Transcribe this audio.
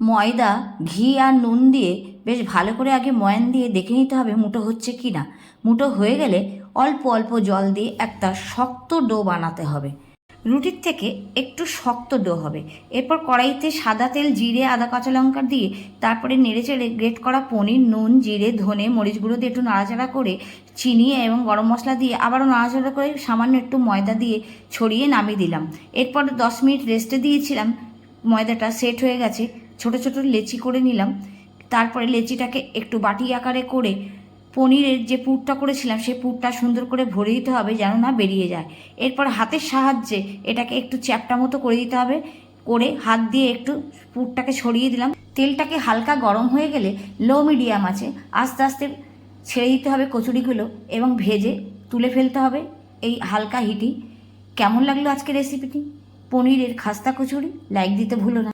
ময়দা, ঘি আর নুন দিয়ে বেশ ভালো করে আগে ময়ান দিয়ে দেখে নিতে হবে মুটো হচ্ছে কি না। মুটো হয়ে গেলে অল্প অল্প জল দিয়ে একটা শক্ত ডো বানাতে হবে। রুটির থেকে একটু শক্ত ডো হবে। এরপর কড়াইতে সাদা তেল, জিরে, আদা, কাঁচা লঙ্কা দিয়ে তারপরে নেড়েচেড়ে গ্রেট করা পনির, নুন, জিরে, ধনে, মরিচ গুঁড়ো দিয়ে একটু নাড়াচাড়া করে চিনি এবং গরম মশলা দিয়ে আবারও নাড়াচাড়া করে সামান্য একটু ময়দা দিয়ে ছড়িয়ে নামিয়ে দিলাম। এরপর 10 মিনিট রেস্টে দিয়েছিলাম। ময়দাটা সেট হয়ে গেছে। ছোট ছোট লেচি করে নিলাম। তারপরে লেচিটাকে একটু বাটি আকারে করে পনিরের যে পুরটা করেছিলাম সেই পুরটা সুন্দর করে ভরে দিতে হবে যেন না বেরিয়ে যায়। এরপর হাতের সাহায্যে এটাকে একটু চ্যাপ্টা মতো করে দিতে হবে। করে হাত দিয়ে একটু পুরটাকে ছড়িয়ে দিলাম। তেলটাকে হালকা গরম হয়ে গেলে লো মিডিয়াম আছে আস্তে আস্তে ছেড়ে দিতে হবে কচুরিগুলো এবং ভেজে তুলে ফেলতে হবে এই হালকা হিটেই। কেমন লাগলো আজকের রেসিপিটি? পনিরের খাস্তা কচুরি। লাইক দিতে ভুলো না।